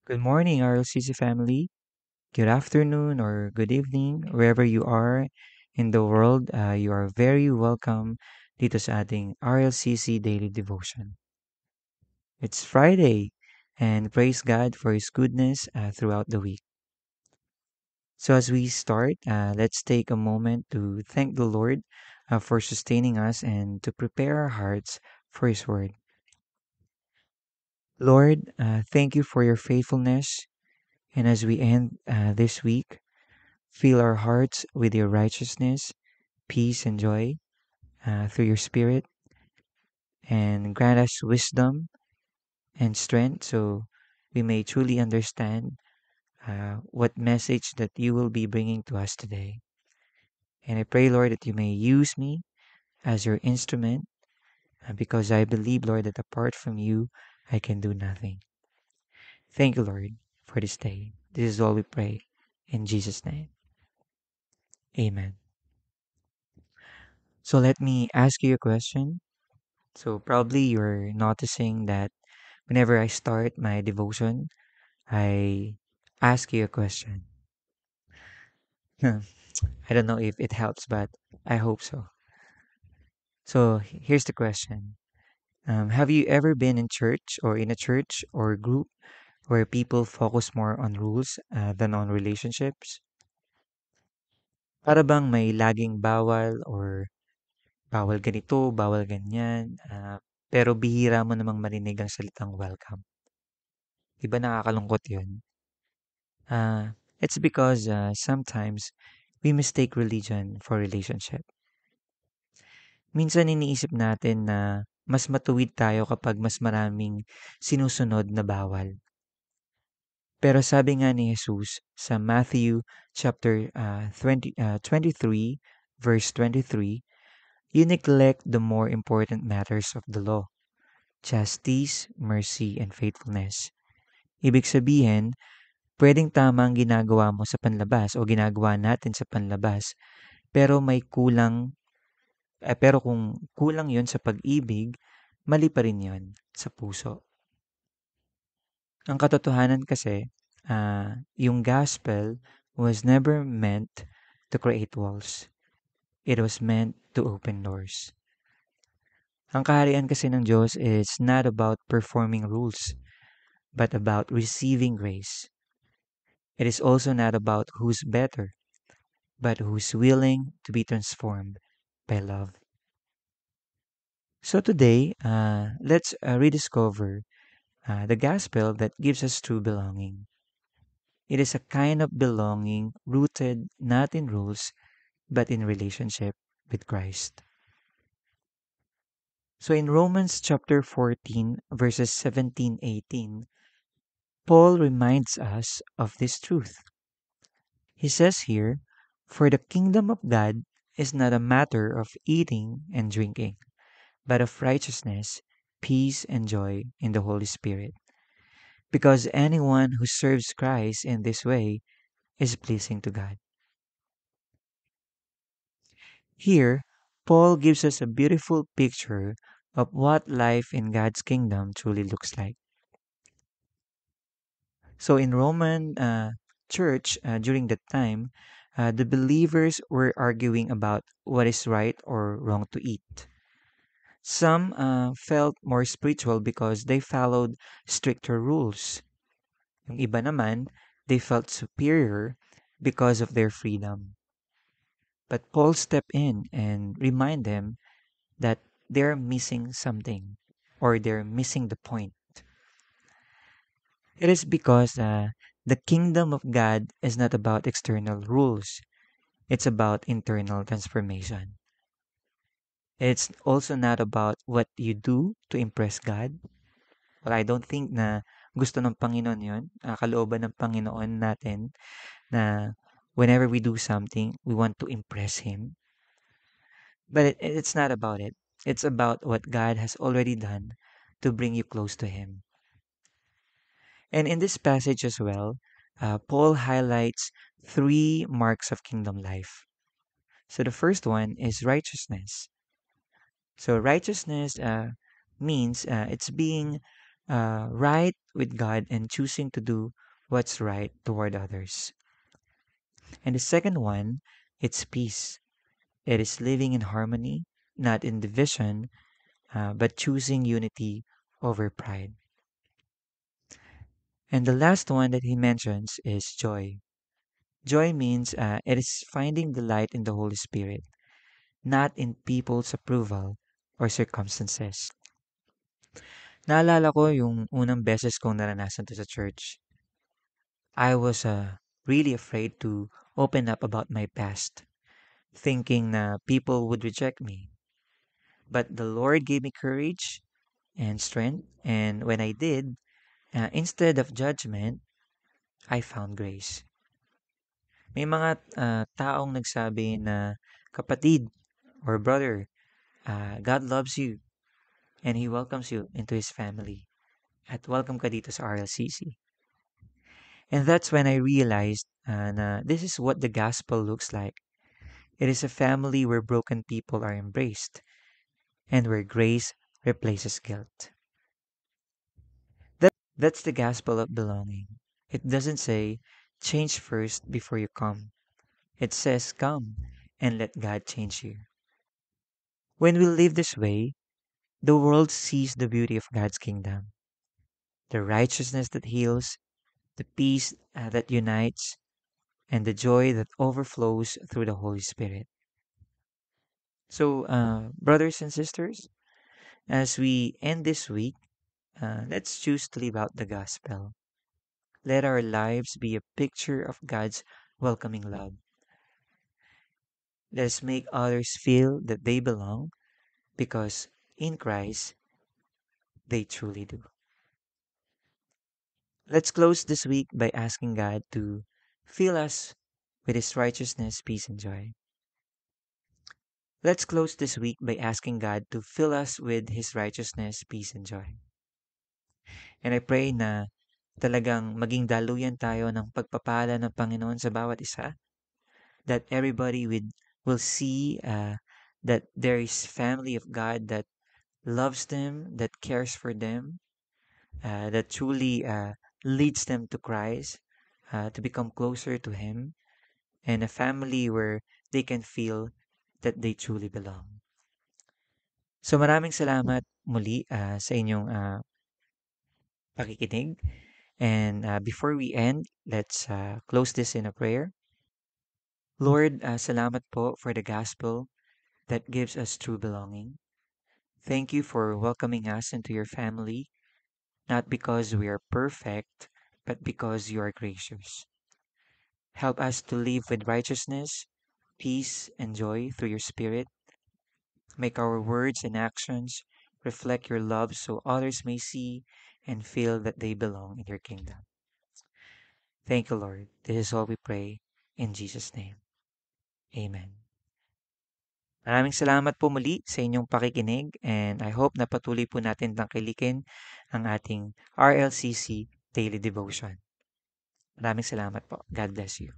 Good morning, RLCC family. Good afternoon or good evening, wherever you are in the world. You are very welcome dito sa ating RLCC Daily Devotion. It's Friday, and praise God for His goodness throughout the week. So as we start, let's take a moment to thank the Lord for sustaining us and to prepare our hearts for His Word. Lord, thank you for your faithfulness. And as we end this week, fill our hearts with your righteousness, peace, and joy through your Spirit, and grant us wisdom and strength so we may truly understand what message that you will be bringing to us today. And I pray, Lord, that you may use me as your instrument because I believe, Lord, that apart from you, I can do nothing. Thank you, Lord, for this day. This is all we pray. In Jesus' name, amen. So let me ask you a question. So probably you're noticing that whenever I start my devotion, I ask you a question. I don't know if it helps, but I hope so. So here's the question. Have you ever been in church or in a church or group where people focus more on rules than on relationships? Para bang may laging bawal or bawal ganito, bawal ganyan, pero bihira mo namang marinig ang salitang welcome. Di ba nakakalungkot yun? It's because sometimes we mistake religion for relationship. Minsan iniisip natin na mas matuwid tayo kapag mas maraming sinusunod na bawal. Pero sabi nga ni Jesus sa Matthew chapter 23 verse 23, you neglect the more important matters of the law, justice, mercy, and faithfulness. Ibig sabihin, pwedeng tama ang ginagawa mo sa panlabas o ginagawa natin sa panlabas, pero pero kung kulang yon sa pag-ibig, mali pa rin yon sa puso. Ang katotohanan kasi, yung gospel was never meant to create walls. It was meant to open doors. Ang kaharian kasi ng Diyos is not about performing rules, but about receiving grace. It is also not about who's better, but who's willing to be transformed by love. So today, let's rediscover the gospel that gives us true belonging. It is a kind of belonging rooted not in rules, but in relationship with Christ. So in Romans chapter 14, verses 17-18, Paul reminds us of this truth. He says here, for the kingdom of God is not a matter of eating and drinking, but of righteousness, peace, and joy in the Holy Spirit. Because anyone who serves Christ in this way is pleasing to God. Here, Paul gives us a beautiful picture of what life in God's kingdom truly looks like. So in Roman church during that time, the believers were arguing about what is right or wrong to eat. Some felt more spiritual because they followed stricter rules. Yung iba naman, they felt superior because of their freedom. But Paul stepped in and remind them that they're missing something or they're missing the point. It is because the kingdom of God is not about external rules. It's about internal transformation. It's also not about what you do to impress God. Well, I don't think na gusto ng Panginoon yun. Kalooban ng Panginoon natin na whenever we do something, we want to impress Him. But it's not about it. It's about what God has already done to bring you close to Him. And in this passage as well, Paul highlights three marks of kingdom life. So the first one is righteousness. So righteousness means it's being right with God and choosing to do what's right toward others. And the second one, it's peace. It is living in harmony, not in division, but choosing unity over pride. And the last one that he mentions is joy. Joy means it is finding delight in the Holy Spirit, not in people's approval or circumstances. Naalala ko yung unang beses kong naranasan to sa church. I was really afraid to open up about my past, thinking na people would reject me. But the Lord gave me courage and strength, and when I did, instead of judgment, I found grace. May mga taong nagsabi na, kapatid or brother, God loves you and He welcomes you into His family. At welcome ka dito sa RLCC. And that's when I realized na this is what the gospel looks like. It is a family where broken people are embraced and where grace replaces guilt. That's the gospel of belonging. It doesn't say, change first before you come. It says, come and let God change you. When we live this way, the world sees the beauty of God's kingdom, the righteousness that heals, the peace that unites, and the joy that overflows through the Holy Spirit. So, brothers and sisters, as we end this week, let's choose to live out the gospel. Let our lives be a picture of God's welcoming love. Let us make others feel that they belong because in Christ they truly do. Let's close this week by asking God to fill us with His righteousness, peace, and joy. Let's close this week by asking God to fill us with His righteousness, peace, and joy. And I pray na talagang maging daluyan tayo ng pagpapala ng Panginoon sa bawat isa. That everybody will see that there is family of God that loves them, that cares for them, that truly leads them to Christ, to become closer to Him, and a family where they can feel that they truly belong. So maraming salamat muli sa inyong pakikinig. And before we end, let's close this in a prayer. Lord, salamat po for the gospel that gives us true belonging. Thank you for welcoming us into your family, not because we are perfect, but because you are gracious. Help us to live with righteousness, peace, and joy through your Spirit. Make our words and actions reflect your love so others may see and feel that they belong in your kingdom. Thank you, Lord. This is all we pray in Jesus' name. Amen. Maraming salamat po muli sa inyong pakikinig and I hope na patuloy po natin tangkilikin ang ating RLCC Daily Devotion. Maraming salamat po. God bless you.